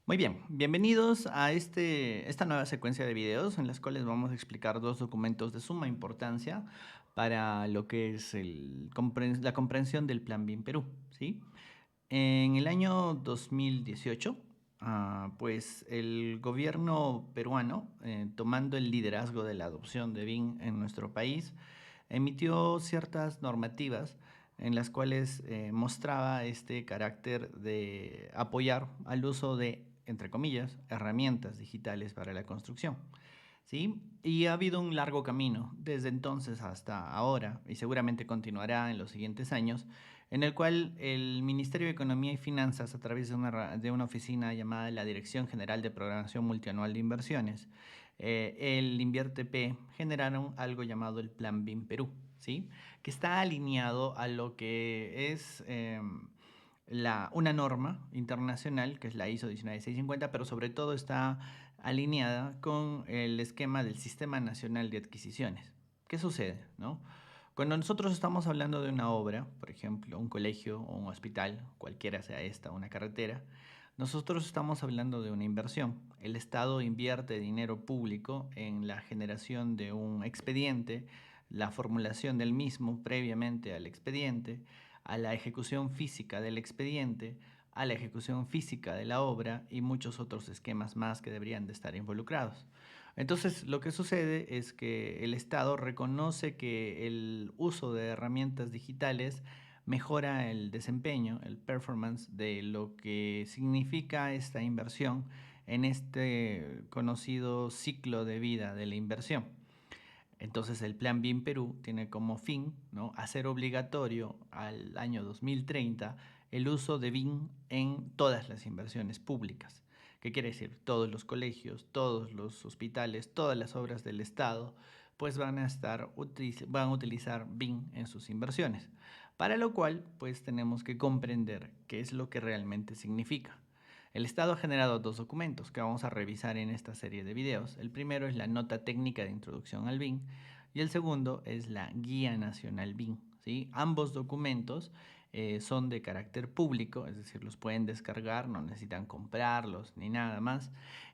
Muy bien, bienvenidos a esta nueva secuencia de videos en las cuales vamos a explicar dos documentos de suma importancia para lo que es la comprensión del Plan BIM Perú, ¿sí? En el año 2018, pues el gobierno peruano, tomando el liderazgo de la adopción de BIM en nuestro país, emitió ciertas normativas en las cuales mostraba este carácter de apoyar al uso de, entre comillas, herramientas digitales para la construcción. ¿Sí? Y ha habido un largo camino desde entonces hasta ahora, y seguramente continuará en los siguientes años, en el cual el Ministerio de Economía y Finanzas, a través de una oficina llamada la Dirección General de Programación Multianual de Inversiones, el InvierteP, generaron algo llamado el Plan BIM Perú, ¿sí? Que está alineado a lo que es una norma internacional, que es la ISO 19650, pero sobre todo está alineada con el esquema del Sistema Nacional de Adquisiciones. ¿Qué sucede? ¿No? Cuando nosotros estamos hablando de una obra, por ejemplo, un colegio o un hospital, cualquiera sea esta, una carretera, nosotros estamos hablando de una inversión. El Estado invierte dinero público en la generación de un expediente, la formulación del mismo previamente al expediente, a la ejecución física del expediente, a la ejecución física de la obra y muchos otros esquemas más que deberían de estar involucrados. Entonces, lo que sucede es que el Estado reconoce que el uso de herramientas digitales mejora el desempeño, el performance de lo que significa esta inversión en este conocido ciclo de vida de la inversión. Entonces el Plan BIM Perú tiene como fin, ¿no?, hacer obligatorio al año 2030 el uso de BIM en todas las inversiones públicas. ¿Qué quiere decir? Todos los colegios, todos los hospitales, todas las obras del Estado, pues van a utilizar BIM en sus inversiones. Para lo cual, pues tenemos que comprender qué es lo que realmente significa. El Estado ha generado dos documentos que vamos a revisar en esta serie de videos. El primero es la Nota Técnica de Introducción al BIM y el segundo es la Guía Nacional BIM, ¿sí? Ambos documentos son de carácter público, es decir, los pueden descargar, no necesitan comprarlos ni nada más.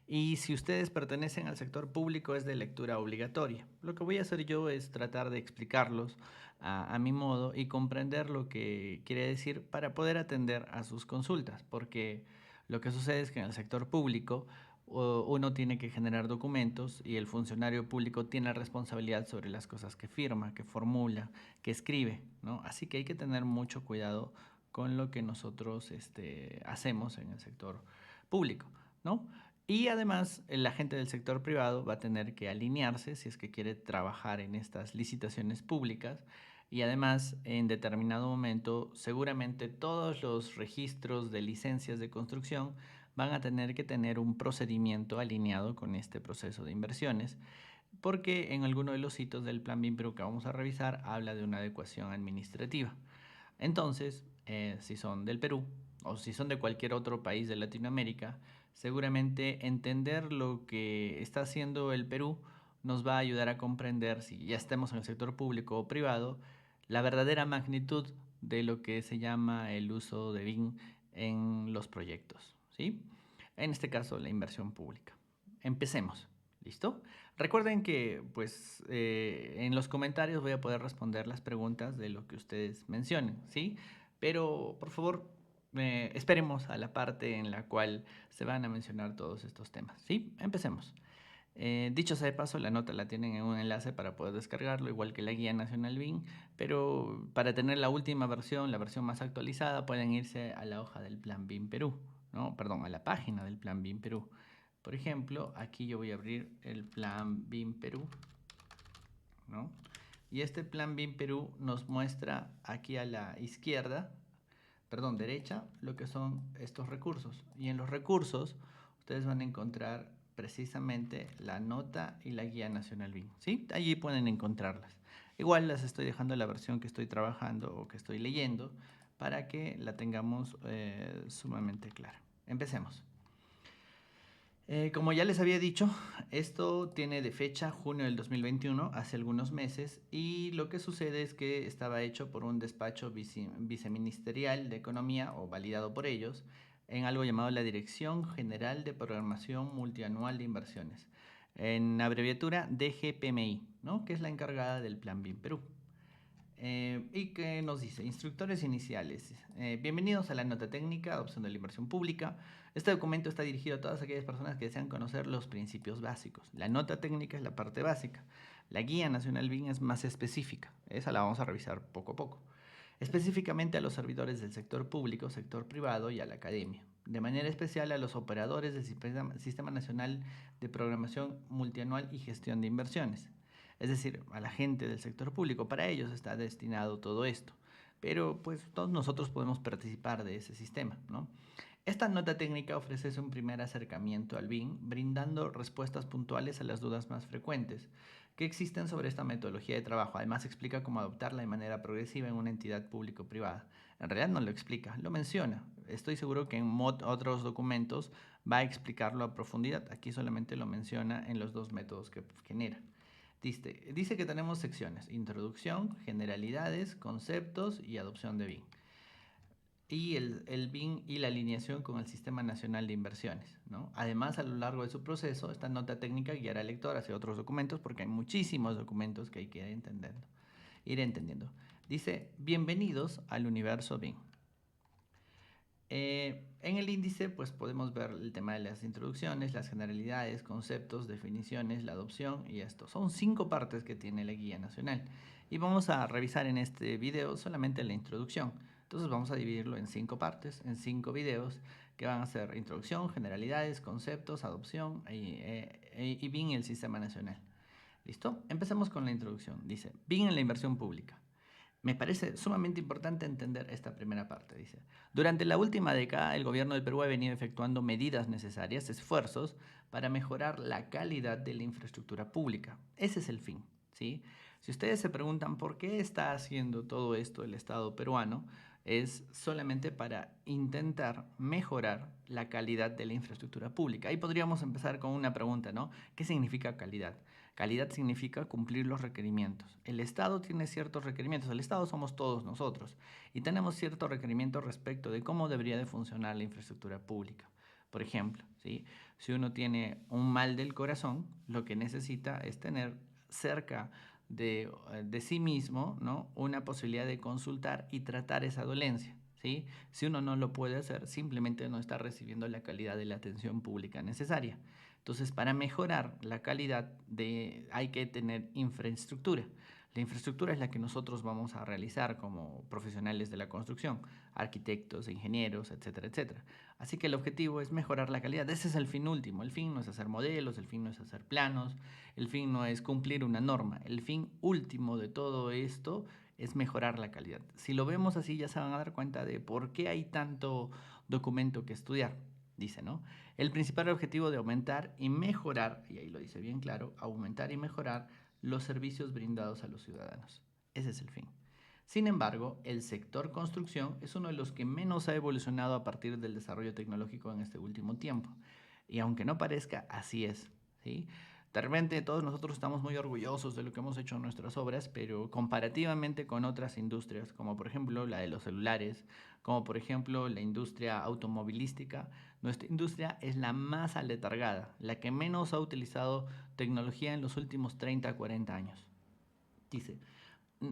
Y si ustedes pertenecen al sector público es de lectura obligatoria. Lo que voy a hacer yo es tratar de explicarlos a mi modo y comprender lo que quiere decir para poder atender a sus consultas, porque lo que sucede es que en el sector público uno tiene que generar documentos y el funcionario público tiene responsabilidad sobre las cosas que firma, que formula, que escribe, ¿no? Así que hay que tener mucho cuidado con lo que nosotros hacemos en el sector público, ¿no? Y además, la gente del sector privado va a tener que alinearse si es que quiere trabajar en estas licitaciones públicas y además, en determinado momento, seguramente todos los registros de licencias de construcción van a tener que tener un procedimiento alineado con este proceso de inversiones, porque en alguno de los hitos del Plan BIM Perú que vamos a revisar habla de una adecuación administrativa. Entonces, si son del Perú o si son de cualquier otro país de Latinoamérica, seguramente entender lo que está haciendo el Perú nos va a ayudar a comprender, si ya estemos en el sector público o privado, la verdadera magnitud de lo que se llama el uso de BIM en los proyectos, ¿sí? En este caso, la inversión pública. Empecemos. ¿Listo? Recuerden que, pues, en los comentarios voy a poder responder las preguntas de lo que ustedes mencionen, ¿sí? Pero, por favor, esperemos a la parte en la cual se van a mencionar todos estos temas, ¿sí? Empecemos. Dicho sea de paso, la nota la tienen en un enlace para poder descargarlo, igual que la guía nacional BIM, pero para tener la última versión, la versión más actualizada, pueden irse a la hoja del Plan BIM Perú, ¿no? Perdón, a la página del Plan BIM Perú. Por ejemplo, aquí yo voy a abrir el Plan BIM Perú, ¿no? Y este Plan BIM Perú nos muestra aquí a la izquierda, perdón, derecha, lo que son estos recursos. Y en los recursos ustedes van a encontrar precisamente la nota y la guía nacional BIM, ¿sí? Allí pueden encontrarlas. Igual las estoy dejando en la versión que estoy trabajando o que estoy leyendo para que la tengamos sumamente clara. Empecemos. Como ya les había dicho, esto tiene de fecha junio del 2021, hace algunos meses, y lo que sucede es que estaba hecho por un despacho viceministerial de Economía o validado por ellos, en algo llamado la Dirección General de Programación Multianual de Inversiones, en abreviatura DGPMI, ¿no? Que es la encargada del Plan BIM Perú. Y que nos dice, instructores iniciales, bienvenidos a la nota técnica, adopción de la inversión pública. Este documento está dirigido a todas aquellas personas que desean conocer los principios básicos. La nota técnica es la parte básica. La guía nacional BIM es más específica. Esa la vamos a revisar poco a poco. Específicamente a los servidores del sector público, sector privado y a la academia. De manera especial a los operadores del Sistema Nacional de Programación Multianual y Gestión de Inversiones. Es decir, a la gente del sector público. Para ellos está destinado todo esto. Pero pues todos nosotros podemos participar de ese sistema, ¿no? Esta nota técnica ofrece un primer acercamiento al BIM, brindando respuestas puntuales a las dudas más frecuentes que existen sobre esta metodología de trabajo. Además explica cómo adoptarla de manera progresiva en una entidad público-privada. En realidad no lo explica, lo menciona. Estoy seguro que en otros documentos va a explicarlo a profundidad. Aquí solamente lo menciona en los dos métodos que genera. Dice que tenemos secciones: introducción, generalidades, conceptos y adopción de BIM. Y el BIM y la alineación con el Sistema Nacional de Inversiones, ¿no? Además, a lo largo de su proceso, esta nota técnica guiará al lector hacia otros documentos, porque hay muchísimos documentos que hay que ir entendiendo. Dice, bienvenidos al universo BIM. En el índice pues podemos ver el tema de las introducciones, las generalidades, conceptos, definiciones, la adopción y esto. Son 5 partes que tiene la guía nacional y vamos a revisar en este video solamente la introducción. Entonces vamos a dividirlo en 5 partes, en 5 videos que van a ser introducción, generalidades, conceptos, adopción y BIM y el sistema nacional. ¿Listo? Empecemos con la introducción. Dice, BIM en la inversión pública. Me parece sumamente importante entender esta primera parte, dice. Durante la última década, el gobierno del Perú ha venido efectuando medidas necesarias, esfuerzos, para mejorar la calidad de la infraestructura pública. Ese es el fin, ¿sí? Si ustedes se preguntan por qué está haciendo todo esto el Estado peruano, es solamente para intentar mejorar la calidad de la infraestructura pública. Ahí podríamos empezar con una pregunta, ¿no? ¿Qué significa calidad? Calidad significa cumplir los requerimientos. El Estado tiene ciertos requerimientos. El Estado somos todos nosotros y tenemos ciertos requerimientos respecto de cómo debería de funcionar la infraestructura pública. Por ejemplo, ¿sí? Si uno tiene un mal del corazón, lo que necesita es tener cerca de sí mismo, ¿no?, una posibilidad de consultar y tratar esa dolencia, ¿sí? Si uno no lo puede hacer, simplemente no está recibiendo la calidad de la atención pública necesaria. Entonces, para mejorar la calidad hay que tener infraestructura. La infraestructura es la que nosotros vamos a realizar como profesionales de la construcción, arquitectos, ingenieros, etcétera, etcétera. Así que el objetivo es mejorar la calidad. Ese es el fin último. El fin no es hacer modelos, el fin no es hacer planos, el fin no es cumplir una norma. El fin último de todo esto es mejorar la calidad. Si lo vemos así, ya se van a dar cuenta de por qué hay tanto documento que estudiar. Dice, ¿no? El principal objetivo de aumentar y mejorar, y ahí lo dice bien claro, aumentar y mejorar los servicios brindados a los ciudadanos. Ese es el fin. Sin embargo, el sector construcción es uno de los que menos ha evolucionado a partir del desarrollo tecnológico en este último tiempo. Y aunque no parezca, así es, ¿sí? De repente todos nosotros estamos muy orgullosos de lo que hemos hecho en nuestras obras, pero comparativamente con otras industrias, como por ejemplo la de los celulares, como por ejemplo la industria automovilística, nuestra industria es la más aletargada, la que menos ha utilizado tecnología en los últimos 30 a 40 años. Dice,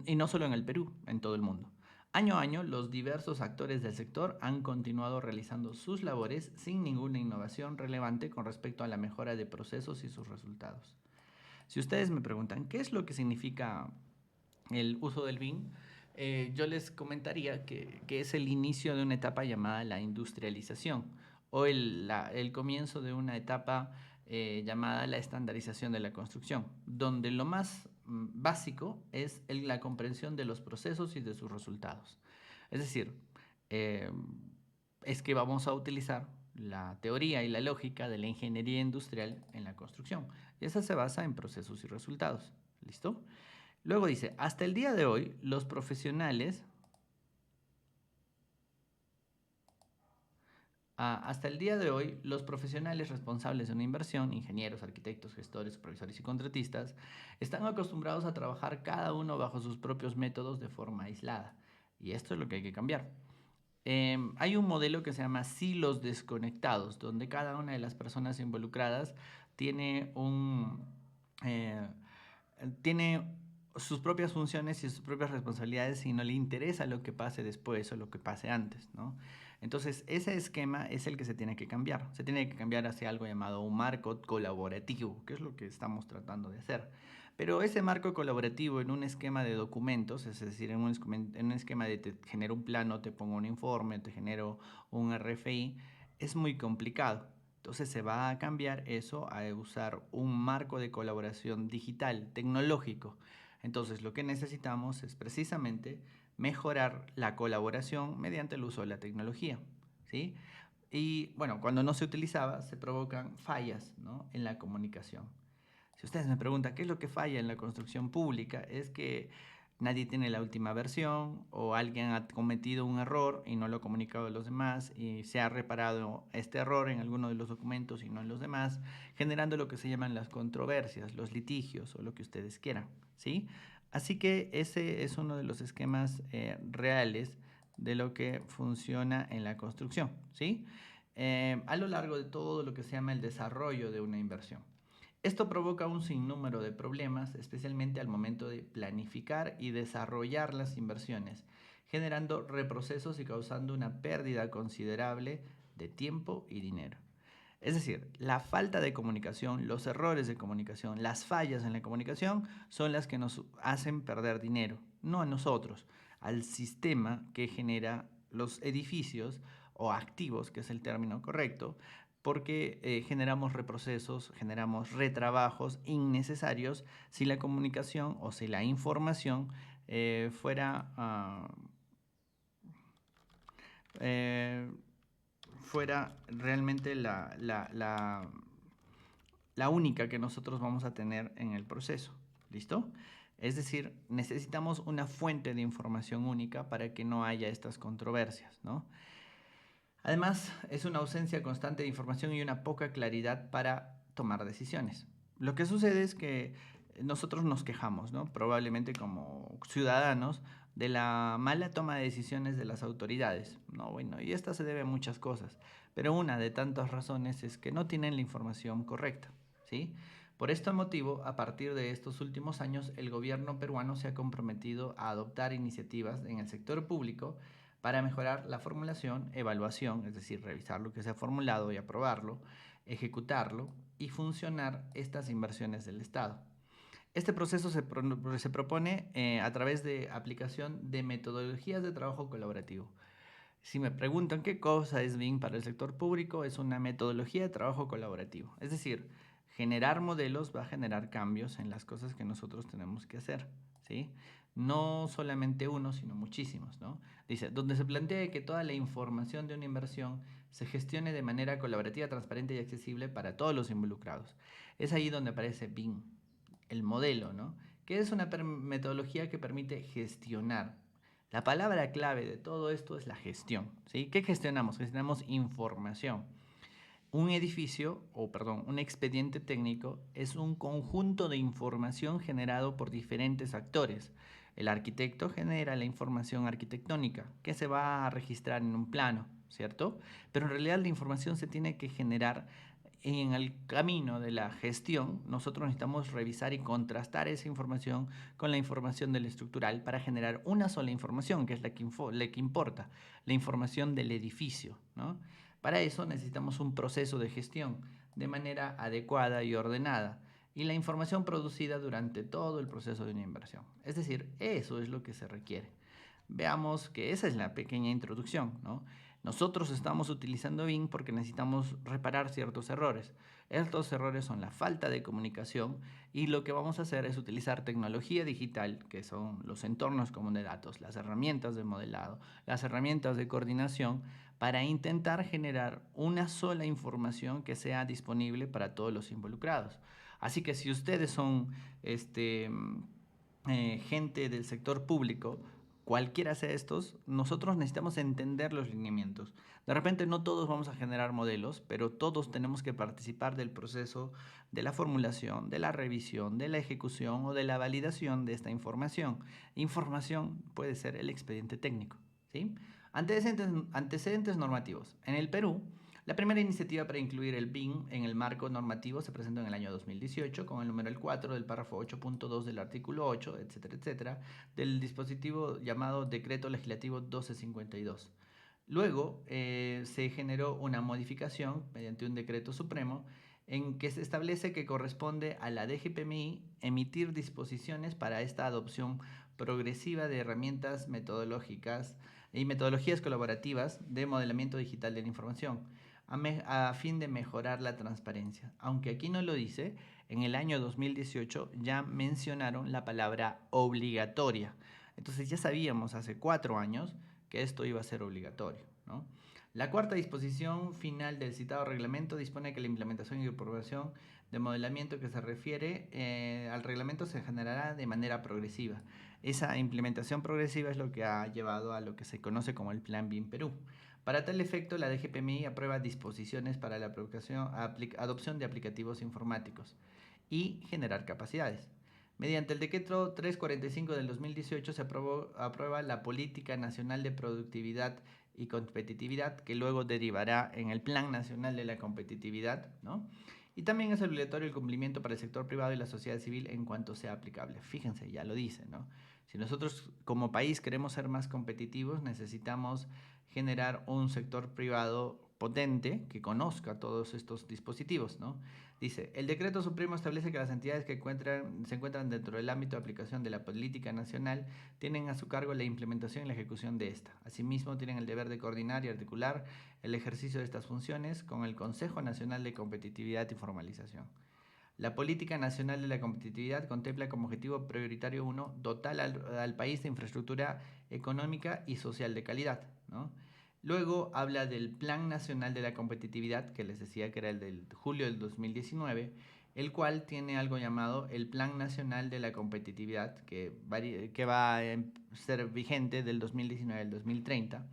y no solo en el Perú, en todo el mundo. Año a año, los diversos actores del sector han continuado realizando sus labores sin ninguna innovación relevante con respecto a la mejora de procesos y sus resultados. Si ustedes me preguntan qué es lo que significa el uso del BIM, yo les comentaría que es el inicio de una etapa llamada la industrialización o el comienzo de una etapa llamada la estandarización de la construcción, donde lo más básico es la comprensión de los procesos y de sus resultados. Es decir, eh, es que vamos a utilizar la teoría y la lógica de la ingeniería industrial en la construcción. Y esa se basa en procesos y resultados. ¿Listo? Luego dice, hasta el día de hoy, los profesionales responsables de una inversión, ingenieros, arquitectos, gestores, supervisores y contratistas, están acostumbrados a trabajar cada uno bajo sus propios métodos de forma aislada. Y esto es lo que hay que cambiar. Hay un modelo que se llama silos desconectados, donde cada una de las personas involucradas tiene eh, tiene sus propias funciones y sus propias responsabilidades y no le interesa lo que pase después o lo que pase antes, ¿no? Entonces, ese esquema es el que se tiene que cambiar. Se tiene que cambiar hacia algo llamado un marco colaborativo, que es lo que estamos tratando de hacer. Pero ese marco colaborativo en un esquema de documentos, es decir, en un esquema de te genero un plano, te pongo un informe, te genero un RFI, es muy complicado. Entonces se va a cambiar eso a usar un marco de colaboración digital, tecnológico. Entonces lo que necesitamos es precisamente mejorar la colaboración mediante el uso de la tecnología, ¿sí? Y bueno, cuando no se utilizaba se provocan fallas, ¿no?, en la comunicación. Si ustedes me preguntan qué es lo que falla en la construcción pública, es que nadie tiene la última versión o alguien ha cometido un error y no lo ha comunicado a los demás y se ha reparado este error en alguno de los documentos y no en los demás, generando lo que se llaman las controversias, los litigios o lo que ustedes quieran, ¿sí? Así que ese es uno de los esquemas reales de lo que funciona en la construcción, ¿sí? A lo largo de todo lo que se llama el desarrollo de una inversión. Esto provoca un sinnúmero de problemas, especialmente al momento de planificar y desarrollar las inversiones, generando reprocesos y causando una pérdida considerable de tiempo y dinero. Es decir, la falta de comunicación, los errores de comunicación, las fallas en la comunicación son las que nos hacen perder dinero, no a nosotros, al sistema que genera los edificios o activos, que es el término correcto, porque generamos reprocesos, generamos retrabajos innecesarios si la comunicación o si la información fuera eh, fuera realmente la única que nosotros vamos a tener en el proceso. ¿Listo? Es decir, necesitamos una fuente de información única para que no haya estas controversias, ¿no? Además, es una ausencia constante de información y una poca claridad para tomar decisiones. Lo que sucede es que nosotros nos quejamos, ¿no?, probablemente como ciudadanos, de la mala toma de decisiones de las autoridades, ¿no? Bueno, y esta se debe a muchas cosas, pero una de tantas razones es que no tienen la información correcta, ¿sí? Por este motivo, a partir de estos últimos años, el gobierno peruano se ha comprometido a adoptar iniciativas en el sector público para mejorar la formulación, evaluación, es decir, revisar lo que se ha formulado y aprobarlo, ejecutarlo y funcionar estas inversiones del Estado. Este proceso se propone a través de aplicación de metodologías de trabajo colaborativo. Si me preguntan qué cosa es BIM para el sector público, es una metodología de trabajo colaborativo. Es decir, generar modelos va a generar cambios en las cosas que nosotros tenemos que hacer, ¿sí? No solamente uno, sino muchísimos, ¿no? Dice, donde se plantea que toda la información de una inversión se gestione de manera colaborativa, transparente y accesible para todos los involucrados. Es ahí donde aparece BIM, el modelo, ¿no?, que es una metodología que permite gestionar. La palabra clave de todo esto es la gestión, ¿sí? ¿Qué gestionamos? Gestionamos información. Un edificio, o perdón, un expediente técnico es un conjunto de información generado por diferentes actores. El arquitecto genera la información arquitectónica que se va a registrar en un plano, ¿cierto? Pero en realidad la información se tiene que generar en el camino de la gestión. Nosotros necesitamos revisar y contrastar esa información con la información del estructural para generar una sola información, que es la que importa, la información del edificio, ¿no? Para eso necesitamos un proceso de gestión de manera adecuada y ordenada y la información producida durante todo el proceso de una inversión. Es decir, eso es lo que se requiere. Veamos que esa es la pequeña introducción, ¿no? Nosotros estamos utilizando BIM porque necesitamos reparar ciertos errores. Estos errores son la falta de comunicación y lo que vamos a hacer es utilizar tecnología digital, que son los entornos comunes de datos, las herramientas de modelado, las herramientas de coordinación, para intentar generar una sola información que sea disponible para todos los involucrados. Así que si ustedes son gente del sector público, cualquiera sea estos, nosotros necesitamos entender los lineamientos. De repente no todos vamos a generar modelos, pero todos tenemos que participar del proceso de la formulación, de la revisión, de la ejecución o de la validación de esta información. Información puede ser el expediente técnico, ¿sí? Antecedentes normativos. En el Perú, la primera iniciativa para incluir el BIM en el marco normativo se presentó en el año 2018 con el número 4 del párrafo 8.2 del artículo 8, etcétera, etcétera, del dispositivo llamado Decreto Legislativo 1252. Luego se generó una modificación mediante un decreto supremo en que se establece que corresponde a la DGPMI emitir disposiciones para esta adopción progresiva de herramientas metodológicas y metodologías colaborativas de modelamiento digital de la información, a fin de mejorar la transparencia. Aunque aquí no lo dice, en el año 2018 ya mencionaron la palabra obligatoria. Entonces ya sabíamos hace 4 años que esto iba a ser obligatorio, ¿no? La cuarta disposición final del citado reglamento dispone que la implementación y aprobación de modelamiento que se refiere al reglamento se generará de manera progresiva. Esa implementación progresiva es lo que ha llevado a lo que se conoce como el Plan BIM Perú. Para tal efecto, la DGPMI aprueba disposiciones para la adopción de aplicativos informáticos y generar capacidades. Mediante el decreto 345 del 2018 se aprueba la Política Nacional de Productividad y Competitividad, que luego derivará en el Plan Nacional de la Competitividad, ¿no? Y también es obligatorio el cumplimiento para el sector privado y la sociedad civil en cuanto sea aplicable. Fíjense, ya lo dice, ¿no? Si nosotros como país queremos ser más competitivos, necesitamos generar un sector privado potente que conozca todos estos dispositivos, ¿no? Dice, el decreto supremo establece que las entidades que se encuentran dentro del ámbito de aplicación de la política nacional tienen a su cargo la implementación y la ejecución de esta. Asimismo, tienen el deber de coordinar y articular el ejercicio de estas funciones con el Consejo Nacional de Competitividad y Formalización. La Política Nacional de la Competitividad contempla como objetivo prioritario 1 dotar al país de infraestructura económica y social de calidad, ¿no? Luego habla del Plan Nacional de la Competitividad, que les decía que era el del julio del 2019, el cual tiene algo llamado el Plan Nacional de la Competitividad, que va a ser vigente del 2019 al 2030,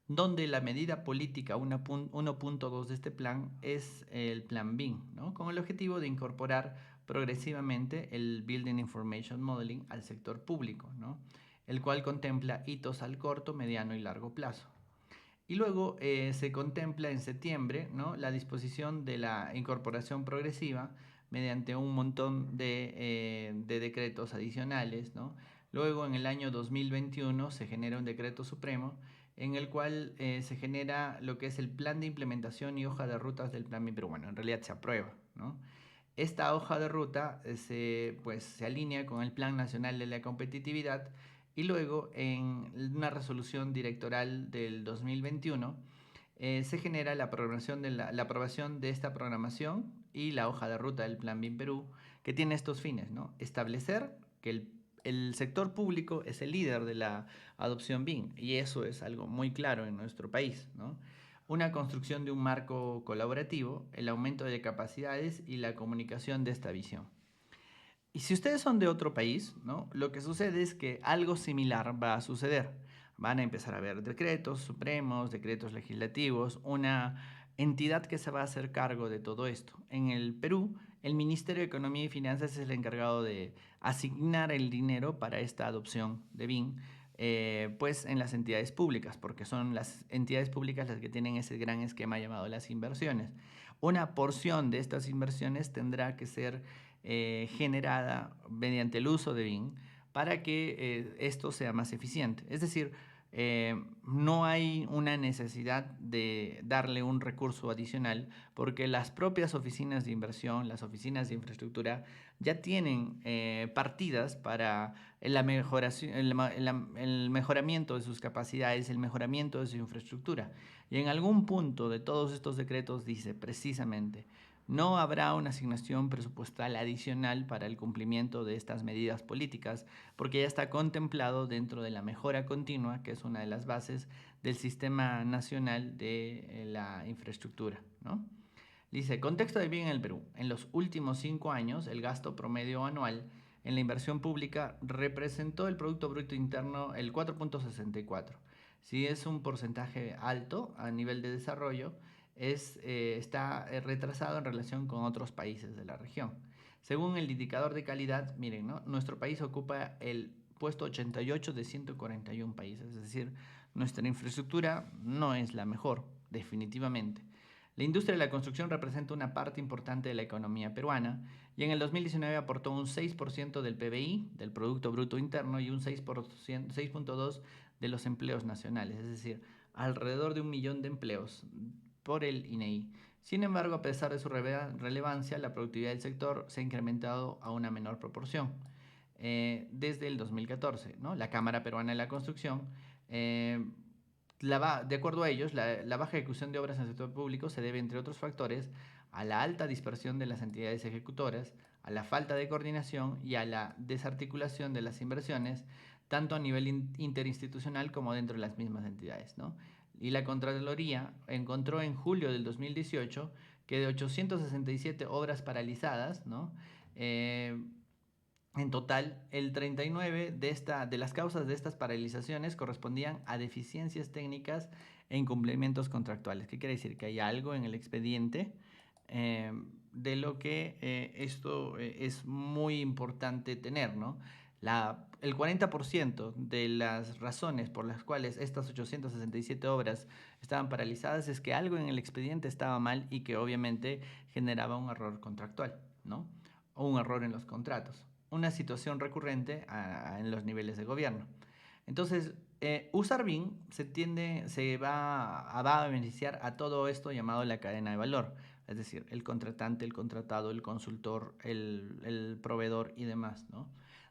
donde la medida política 1.2 de este plan es el plan BIM, ¿no? Con el objetivo de incorporar progresivamente el Building Information Modeling al sector público, ¿no? El cual contempla hitos al corto, mediano y largo plazo. Y luego se contempla en septiembre, ¿no?, la disposición de la incorporación progresiva mediante un montón de decretos adicionales, ¿no? Luego en el año 2021 se genera un decreto supremo en el cual se genera lo que es el plan de implementación y hoja de rutas del plan BIM, pero bueno, en realidad se aprueba, ¿no? Esta hoja de ruta se alinea con el Plan Nacional de la Competitividad y luego en una resolución directoral del 2021 se genera la aprobación de esta programación y la hoja de ruta del Plan BIM Perú, que tiene estos fines, ¿no? Establecer que el sector público es el líder de la adopción BIM, y eso es algo muy claro en nuestro país, ¿no? Una construcción de un marco colaborativo, el aumento de capacidades y la comunicación de esta visión. Y si ustedes son de otro país, ¿no?, lo que sucede es que algo similar va a suceder. Van a empezar a haber decretos supremos, decretos legislativos, una entidad que se va a hacer cargo de todo esto. En el Perú, el Ministerio de Economía y Finanzas es el encargado de asignar el dinero para esta adopción de BIM, pues en las entidades públicas, porque son las entidades públicas las que tienen ese gran esquema llamado las inversiones. Una porción de estas inversiones tendrá que ser generada mediante el uso de BIM para que esto sea más eficiente. Es decir, no hay una necesidad de darle un recurso adicional porque las propias oficinas de inversión, las oficinas de infraestructura, ya tienen partidas para el mejoramiento de sus capacidades, el mejoramiento de su infraestructura. Y en algún punto de todos estos decretos dice precisamente: no habrá una asignación presupuestal adicional para el cumplimiento de estas medidas políticas, porque ya está contemplado dentro de la mejora continua, que es una de las bases del Sistema Nacional de la Infraestructura, ¿no? Dice, contexto de bien en el Perú. En los últimos 5 años, el gasto promedio anual en la inversión pública representó el Producto Bruto Interno el 4.64. Si es un porcentaje alto a nivel de desarrollo, está retrasado en relación con otros países de la región. Según el indicador de calidad, miren, ¿no?, nuestro país ocupa el puesto 88 de 141 países. Es decir, nuestra infraestructura no es la mejor, definitivamente. La industria de la construcción representa una parte importante de la economía peruana y en el 2019 aportó un 6% del PBI, del Producto Bruto Interno, y un 6.2% de los empleos nacionales, es decir, alrededor de 1 millón de empleos por el INEI. Sin embargo, a pesar de su relevancia, la productividad del sector se ha incrementado a una menor proporción desde el 2014, ¿no? La Cámara Peruana de la Construcción de acuerdo a ellos, la baja ejecución de obras en el sector público se debe, entre otros factores, a la alta dispersión de las entidades ejecutoras, a la falta de coordinación y a la desarticulación de las inversiones, tanto a nivel interinstitucional como dentro de las mismas entidades, ¿no? Y la Contraloría encontró en julio del 2018 que de 867 obras paralizadas, ¿no? En total, el 39 de las causas de estas paralizaciones correspondían a deficiencias técnicas e incumplimientos contractuales. ¿Qué quiere decir? Que hay algo en el expediente eh, de lo que esto es muy importante tener, ¿no? El 40% de las razones por las cuales estas 867 obras estaban paralizadas es que algo en el expediente estaba mal y que obviamente generaba un error contractual, ¿no? O un error en los contratos, una situación recurrente en los niveles de gobierno. Entonces, usar BIM va a beneficiar a todo esto llamado la cadena de valor, es decir, el contratante, el contratado, el consultor, el proveedor y demás, ¿no?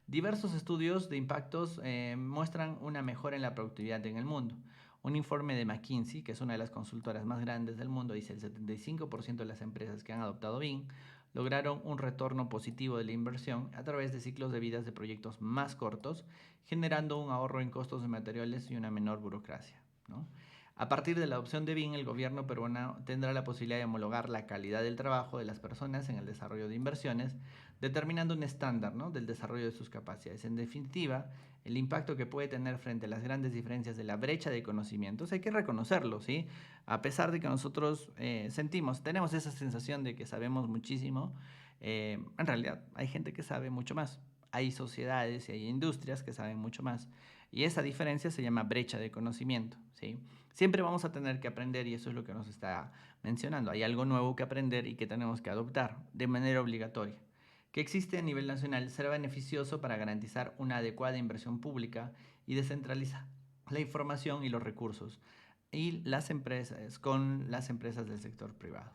Diversos estudios de impactos muestran una mejora en la productividad en el mundo. Un informe de McKinsey, que es una de las consultoras más grandes del mundo, dice el 75% de las empresas que han adoptado BIM lograron un retorno positivo de la inversión a través de ciclos de vidas de proyectos más cortos, generando un ahorro en costos de materiales y una menor burocracia, ¿no? A partir de la adopción de BIM, el gobierno peruano tendrá la posibilidad de homologar la calidad del trabajo de las personas en el desarrollo de inversiones, determinando un estándar, ¿no?, del desarrollo de sus capacidades. En definitiva, el impacto que puede tener frente a las grandes diferencias de la brecha de conocimientos, hay que reconocerlo, ¿sí? A pesar de que nosotros tenemos esa sensación de que sabemos muchísimo, en realidad hay gente que sabe mucho más. Hay sociedades y hay industrias que saben mucho más. Y esa diferencia se llama brecha de conocimiento, ¿sí? Siempre vamos a tener que aprender y eso es lo que nos está mencionando. Hay algo nuevo que aprender y que tenemos que adoptar de manera obligatoria. Que existe a nivel nacional será beneficioso para garantizar una adecuada inversión pública y descentralizar la información y los recursos y las empresas con las empresas del sector privado,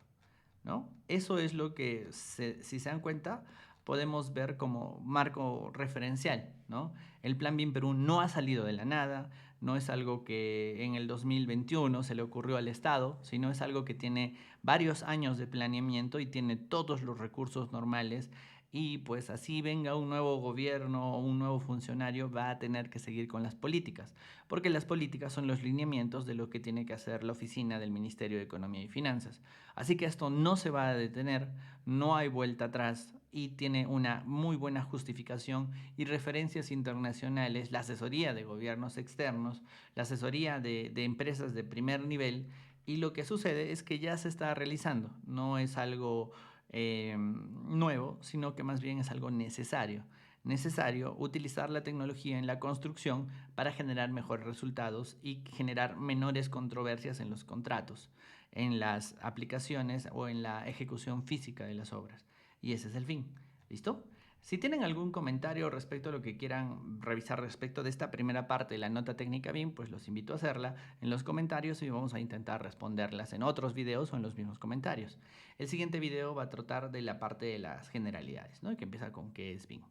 ¿no? Eso es lo que, si se dan cuenta, podemos ver como marco referencial, ¿no? El Plan BIM Perú no ha salido de la nada, no es algo que en el 2021 se le ocurrió al Estado, sino es algo que tiene varios años de planeamiento y tiene todos los recursos normales y pues así venga un nuevo gobierno o un nuevo funcionario va a tener que seguir con las políticas, porque las políticas son los lineamientos de lo que tiene que hacer la oficina del Ministerio de Economía y Finanzas. Así que esto no se va a detener, no hay vuelta atrás y tiene una muy buena justificación y referencias internacionales, la asesoría de gobiernos externos, la asesoría de empresas de primer nivel y lo que sucede es que ya se está realizando, no es algo nuevo, sino que más bien es algo necesario. Necesario utilizar la tecnología en la construcción para generar mejores resultados y generar menores controversias en los contratos, en las aplicaciones o en la ejecución física de las obras. Y ese es el fin. ¿Listo? Si tienen algún comentario respecto a lo que quieran revisar respecto de esta primera parte de la nota técnica BIM, pues los invito a hacerla en los comentarios y vamos a intentar responderlas en otros videos o en los mismos comentarios. El siguiente video va a tratar de la parte de las generalidades, ¿no? Que empieza con qué es BIM.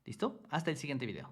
¿Listo? Hasta el siguiente video.